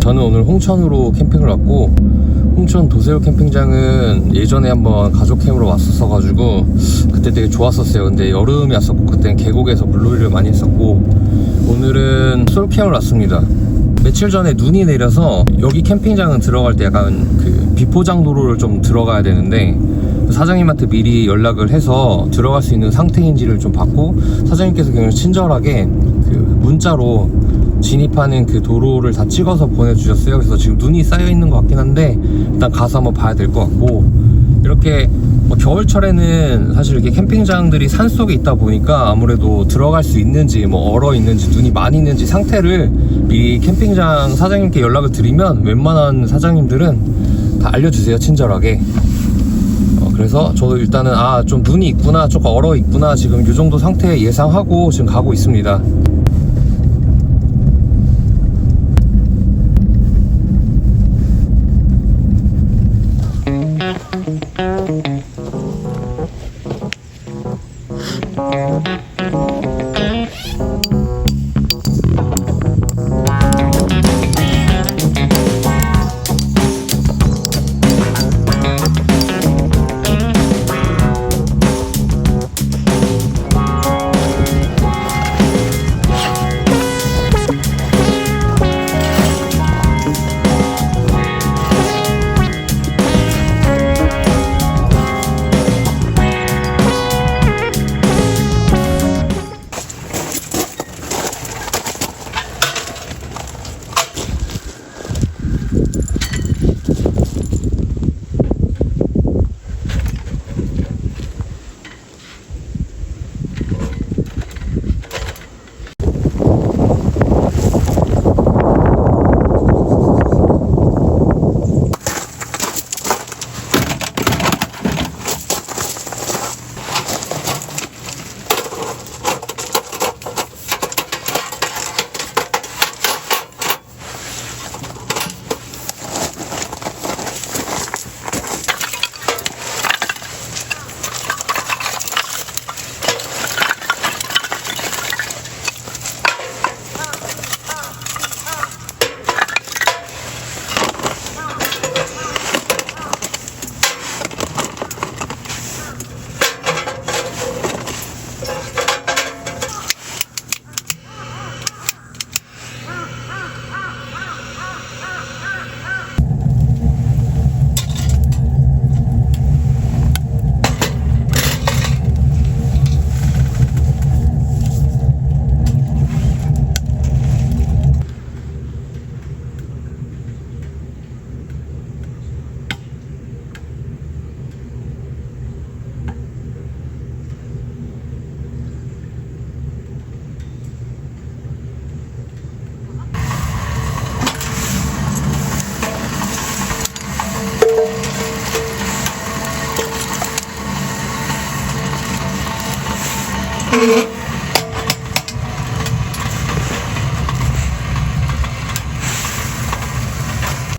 저는 오늘 홍천으로 캠핑을 왔고, 홍천 도세로 캠핑장은 예전에 한번 가족 캠으로 왔었어가지고 그때 되게 좋았었어요. 근데 여름이 왔었고 그때는 계곡에서 물놀이를 많이 했었고, 오늘은 솔로 캠을 왔습니다. 며칠 전에 눈이 내려서 여기 캠핑장은 들어갈 때 약간 그 비포장 도로를 좀 들어가야 되는데, 사장님한테 미리 연락을 해서 들어갈 수 있는 상태인지를 좀 받고, 사장님께서 굉장히 친절하게 그 문자로 진입하는 그 도로를 다 찍어서 보내주셨어요. 그래서 지금 눈이 쌓여 있는 것 같긴 한데 일단 가서 한번 봐야 될 것 같고, 이렇게 겨울철에는 사실 이렇게 캠핑장들이 산속에 있다 보니까 아무래도 들어갈 수 있는지 얼어 있는지 눈이 많이 있는지 상태를 미리 캠핑장 사장님께 연락을 드리면 웬만한 사장님들은 다 알려주세요, 친절하게. 그래서 저도 일단은 좀 눈이 있구나, 조금 얼어 있구나, 지금 이 정도 상태 예상하고 지금 가고 있습니다.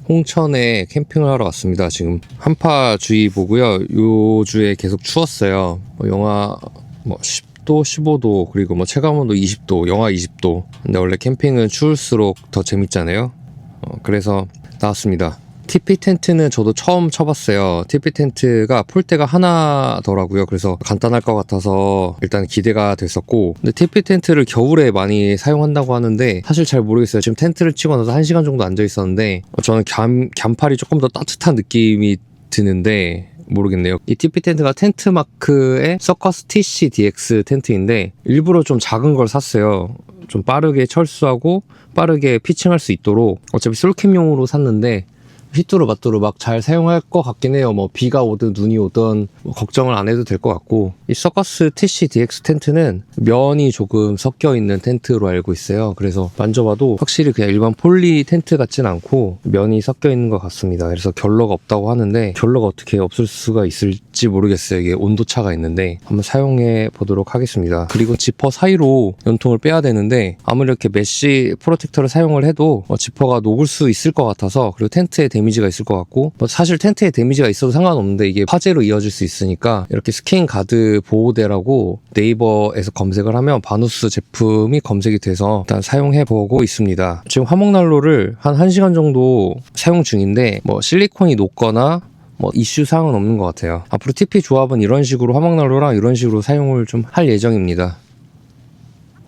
홍천에 캠핑을 하러 왔습니다. 지금 한파주의보고요. 요 주에 계속 추웠어요. 영하 10도, 15도, 그리고 체감온도 20도, 영하 20도. 근데 원래 캠핑은 추울수록 더 재밌잖아요. 그래서 나왔습니다. TP 텐트는 저도 처음 쳐봤어요. TP 텐트가 폴대가 하나더라고요. 그래서 간단할 것 같아서 일단 기대가 됐었고, 근데 TP 텐트를 겨울에 많이 사용한다고 하는데 사실 잘 모르겠어요. 지금 텐트를 치고 나서 1시간 정도 앉아 있었는데 저는 갸팔이 조금 더 따뜻한 느낌이 드는데 모르겠네요. 이 TP 텐트가 텐트마크의 서커스 TC DX 텐트인데 일부러 좀 작은 걸 샀어요. 좀 빠르게 철수하고 빠르게 피칭할 수 있도록. 어차피 솔캠용으로 샀는데 휘뚜루마뚜루 막 잘 사용할 것 같긴 해요. 비가 오든 눈이 오든 걱정을 안 해도 될 것 같고, 이 서커스 TC DX 텐트는 면이 조금 섞여 있는 텐트로 알고 있어요. 그래서 만져봐도 확실히 그냥 일반 폴리 텐트 같진 않고 면이 섞여 있는 것 같습니다. 그래서 결로가 없다고 하는데 결로가 어떻게 없을 수가 있을지 모르겠어요. 이게 온도차가 있는데 한번 사용해 보도록 하겠습니다. 그리고 지퍼 사이로 연통을 빼야 되는데 아무리 이렇게 메쉬 프로텍터를 사용을 해도 지퍼가 녹을 수 있을 것 같아서, 그리고 텐트에 데미지가 있을 것 같고, 뭐 사실 텐트에 데미지가 있어도 상관없는데 이게 화재로 이어질 수 있으니까 이렇게 스킨 가드 보호대라고 네이버에서 검색을 하면 바누스 제품이 검색이 돼서 일단 사용해보고 있습니다. 지금 화목난로를 한 1시간 정도 사용 중인데 뭐 실리콘이 녹거나 뭐 이슈 사항은 없는 것 같아요. 앞으로 TP 조합은 이런 식으로 화목난로랑 이런 식으로 사용을 좀 할 예정입니다.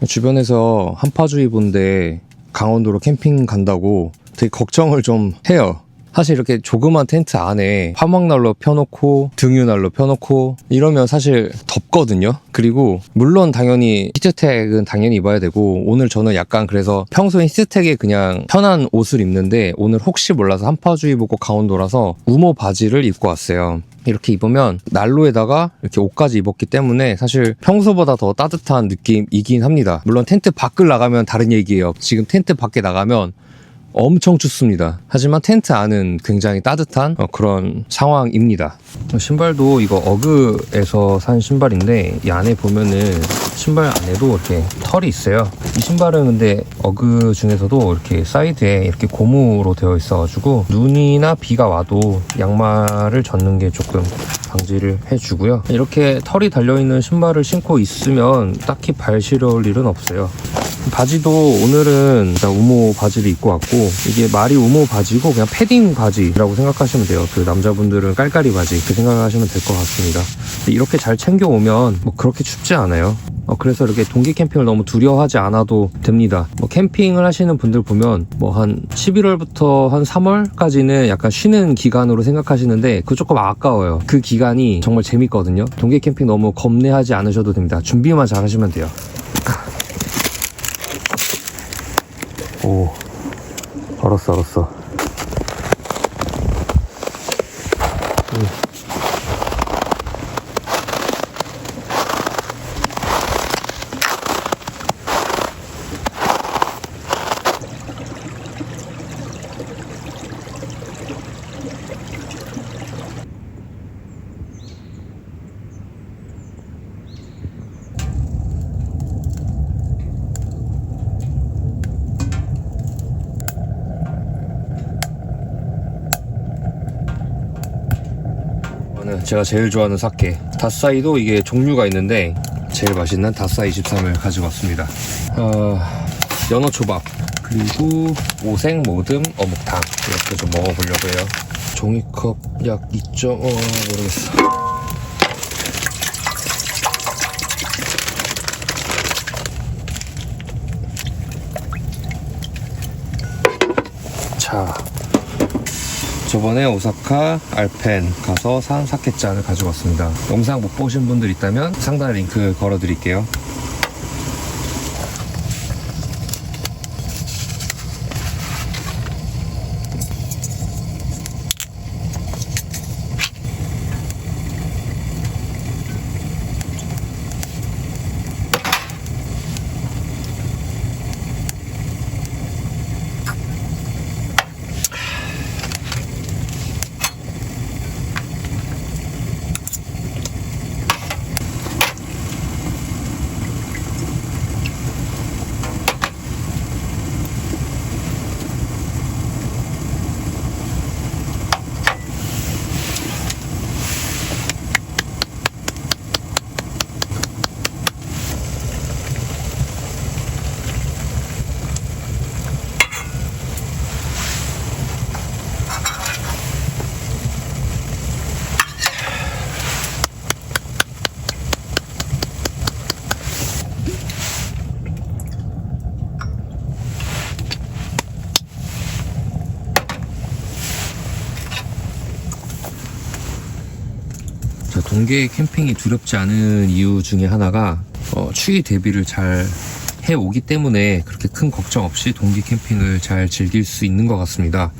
주변에서 한파주의보인데 강원도로 캠핑 간다고 되게 걱정을 좀 해요. 사실 이렇게 조그만 텐트 안에 화목난로 펴놓고 등유난로 펴놓고 이러면 사실 덥거든요. 그리고 물론 당연히 히트텍은 당연히 입어야 되고, 오늘 저는 약간 그래서 평소에 히트텍에 그냥 편한 옷을 입는데 오늘 혹시 몰라서 한파주의보고 강원도라서 우모 바지를 입고 왔어요. 이렇게 입으면 난로에다가 이렇게 옷까지 입었기 때문에 사실 평소보다 더 따뜻한 느낌이긴 합니다. 물론 텐트 밖을 나가면 다른 얘기예요. 지금 텐트 밖에 나가면 엄청 춥습니다. 하지만 텐트 안은 굉장히 따뜻한 그런 상황입니다. 신발도 이거 어그에서 산 신발인데 이 안에 보면은 신발 안에도 이렇게 털이 있어요. 이 신발은 근데 어그 중에서도 이렇게 사이드에 이렇게 고무로 되어 있어가지고 눈이나 비가 와도 양말을 젖는 게 조금 방지를 해주고요. 이렇게 털이 달려있는 신발을 신고 있으면 딱히 발 시려울 일은 없어요. 바지도 오늘은 우모 바지를 입고 왔고, 이게 말이 우모 바지고 그냥 패딩 바지라고 생각하시면 돼요. 그 남자분들은 깔깔이 바지 이렇게 생각하시면 될 것 같습니다. 이렇게 잘 챙겨오면 뭐 그렇게 춥지 않아요. 그래서 이렇게 동계 캠핑을 너무 두려워하지 않아도 됩니다. 뭐 캠핑을 하시는 분들 보면 뭐 한 11월부터 한 3월까지는 약간 쉬는 기간으로 생각하시는데 그거 조금 아까워요. 그 기간이 정말 재밌거든요. 동계 캠핑 너무 겁내하지 않으셔도 됩니다. 준비만 잘 하시면 돼요. 오, 얼었어. 제가 제일 좋아하는 사케 다사이도 이게 종류가 있는데 제일 맛있는 다사이 23을 가지고 왔습니다. 연어 초밥 그리고 오색 모듬 어묵탕 이렇게 좀 먹어보려고 해요. 종이컵 약 2.5 모르겠어. 자, 저번에 오사카 알펜 가서 산 사케잔을 가지고 왔습니다. 영상 못 보신 분들 있다면 상단에 링크 걸어 드릴게요. 동계 캠핑이 두렵지 않은 이유 중에 하나가 추위 대비를 잘 해오기 때문에 그렇게 큰 걱정 없이 동계 캠핑을 잘 즐길 수 있는 것 같습니다.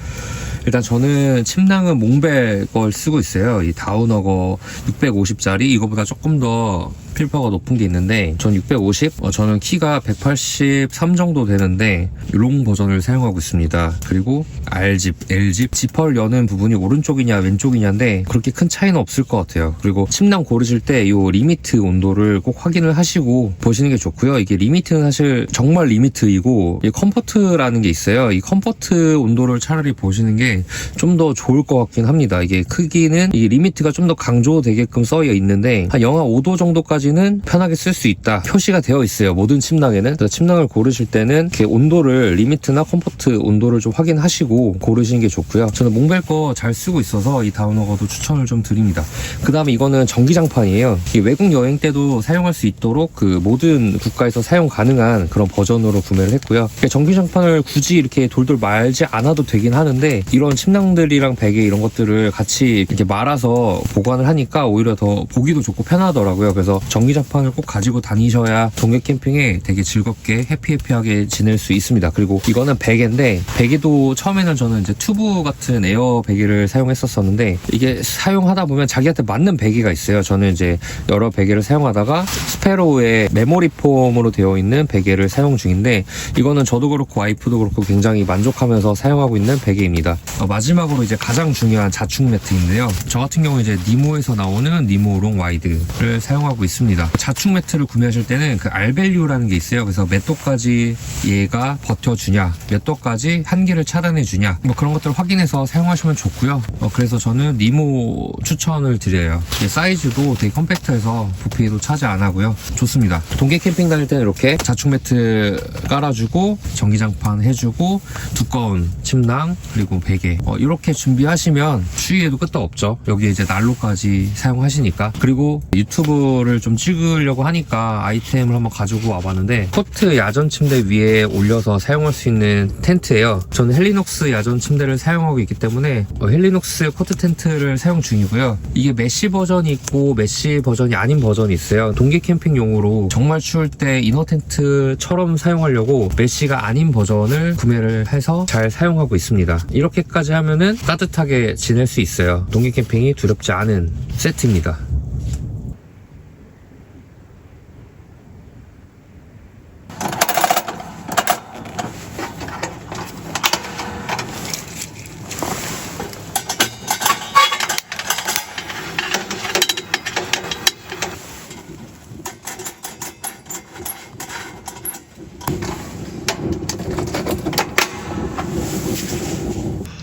일단 저는 침낭은 몽벨 걸 쓰고 있어요. 이 다운어거 650짜리 이거보다 조금 더 필터가 높은 게 있는데 전 650, 저는 키가 183 정도 되는데 롱 버전을 사용하고 있습니다. 그리고 R집, L집, 지퍼를 여는 부분이 오른쪽이냐 왼쪽이냐인데 그렇게 큰 차이는 없을 것 같아요. 그리고 침낭 고르실 때 이 리미트 온도를 꼭 확인을 하시고 보시는 게 좋고요. 이게 리미트는 사실 정말 리미트이고 이 컴포트라는 게 있어요. 이 컴포트 온도를 차라리 보시는 게 좀 더 좋을 것 같긴 합니다. 이게 크기는 이 리미트가 좀 더 강조되게끔 써 있는데 한 영하 5도 정도까지는 편하게 쓸 수 있다 표시가 되어 있어요. 모든 침낭에는. 그래서 침낭을 고르실 때는 이렇게 온도를 리미트나 컴포트 온도를 좀 확인하시고 고르시는 게 좋고요. 저는 몽벨 거 잘 쓰고 있어서 이 다운워커도 추천을 좀 드립니다. 그 다음에 이거는 전기장판이에요. 외국 여행 때도 사용할 수 있도록 그 모든 국가에서 사용 가능한 그런 버전으로 구매를 했고요. 전기장판을 굳이 이렇게 돌돌 말지 않아도 되긴 하는데 이런 침낭들이랑 베개 이런 것들을 같이 이렇게 말아서 보관을 하니까 오히려 더 보기도 좋고 편하더라고요. 그래서 전기장판을 꼭 가지고 다니셔야 동계 캠핑에 되게 즐겁게 해피해피하게 지낼 수 있습니다. 그리고 이거는 베개인데 베개도 처음에는 저는 이제 튜브 같은 에어 베개를 사용했었었는데 이게 사용하다 보면 자기한테 맞는 베개가 있어요. 저는 이제 여러 베개를 사용하다가 스페로우의 메모리 폼으로 되어 있는 베개를 사용 중인데 이거는 저도 그렇고 와이프도 그렇고 굉장히 만족하면서 사용하고 있는 베개입니다. 마지막으로 이제 가장 중요한 자축 매트인데요. 저 같은 경우 이제 니모에서 나오는 니모 롱 와이드를 사용하고 있습니다. 자축 매트를 구매하실 때는 그 R밸류라는 게 있어요. 그래서 몇 도까지 얘가 버텨주냐, 몇 도까지 한기를 차단해주냐, 뭐 그런 것들을 확인해서 사용하시면 좋고요. 그래서 저는 니모 추천을 드려요. 사이즈도 되게 컴팩트해서 부피도 차지 안 하고요. 좋습니다. 동계 캠핑 다닐 때는 이렇게 자축 매트 깔아주고 전기장판 해주고 두꺼운 침낭 그리고 베개 이렇게 준비하시면 추위에도 끝도 없죠. 여기에 이제 난로까지 사용하시니까. 그리고 유튜브를 좀 찍으려고 하니까 아이템을 한번 가지고 와봤는데 코트 야전 침대 위에 올려서 사용할 수 있는 텐트예요. 저는 헬리녹스 야전 침대를 사용하고 있기 때문에 헬리녹스 코트 텐트를 사용 중이고요. 이게 메쉬 버전이 있고 메쉬 버전이 아닌 버전이 있어요. 동계 캠핑용으로 정말 추울 때 이너 텐트처럼 사용하려고 메쉬가 아닌 버전을 구매를 해서 잘 사용하고 있습니다. 이렇게까지 하면은 따뜻하게 지낼 수 있어요. 동계 캠핑이 두렵지 않은 세트입니다.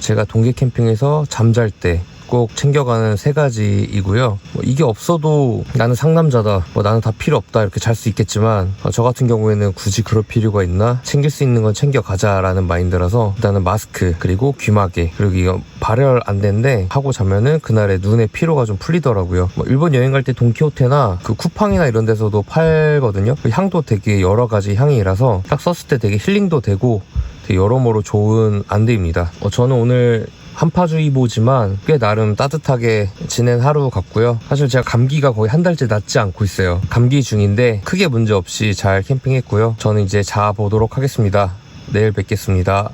제가 동계 캠핑에서 잠잘 때 꼭 챙겨가는 3가지이고요. 이게 없어도 나는 상남자다, 나는 다 필요 없다 이렇게 잘 수 있겠지만 저 같은 경우에는 굳이 그럴 필요가 있나? 챙길 수 있는 건 챙겨가자라는 마인드라서 일단은 마스크 그리고 귀마개 그리고 이거 발열 안 되는데 하고 자면은 그날의 눈의 피로가 좀 풀리더라고요. 일본 여행 갈 때 돈키호테나 그 쿠팡이나 이런 데서도 팔거든요. 그 향도 되게 여러 가지 향이라서 딱 썼을 때 되게 힐링도 되고 되게 여러모로 좋은 안대입니다. 저는 오늘 한파주의보지만 꽤 나름 따뜻하게 지낸 하루 같고요. 사실 제가 감기가 거의 한 달째 낫지 않고 있어요. 감기 중인데 크게 문제 없이 잘 캠핑했고요. 저는 이제 자보도록 하겠습니다. 내일 뵙겠습니다.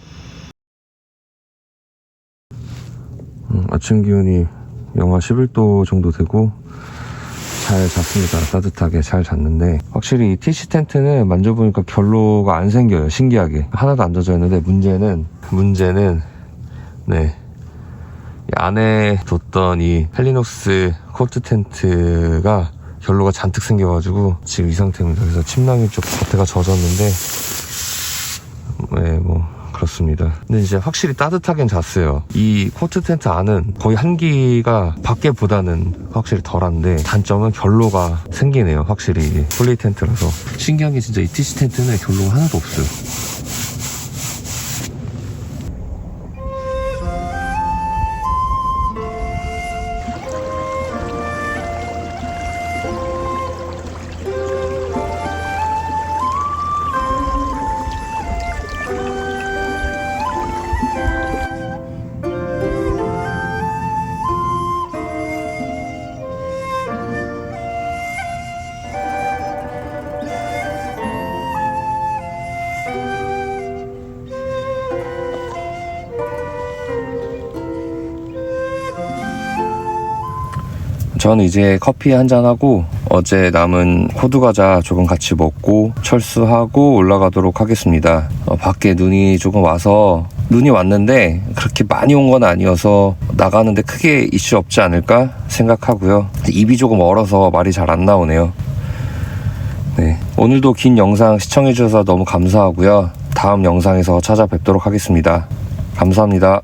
아침 기온이 영하 11도 정도 되고 잘 잤습니다. 따뜻하게 잘 잤는데 확실히 이 TC 텐트는 만져보니까 결로가 안 생겨요. 신기하게 하나도 안 젖어 있는데 문제는 네, 안에 뒀던 이 헬리녹스 코트 텐트가 결로가 잔뜩 생겨가지고 지금 이 상태입니다. 그래서 침낭이 좀 겉에가 젖었는데 네, 그렇습니다. 근데 이제 확실히 따뜻하긴 잤어요. 이 코트 텐트 안은 거의 한기가 밖에보다는 확실히 덜한데 단점은 결로가 생기네요. 확실히 이게 폴리 텐트라서. 신기한 게 진짜 이 TC 텐트는 결로가 하나도 없어요. 저는 이제 커피 한잔하고 어제 남은 호두과자 조금 같이 먹고 철수하고 올라가도록 하겠습니다. 밖에 눈이 조금 와서 눈이 왔는데 그렇게 많이 온 건 아니어서 나가는데 크게 이슈 없지 않을까 생각하고요. 입이 조금 얼어서 말이 잘 안 나오네요. 네, 오늘도 긴 영상 시청해주셔서 너무 감사하고요. 다음 영상에서 찾아뵙도록 하겠습니다. 감사합니다.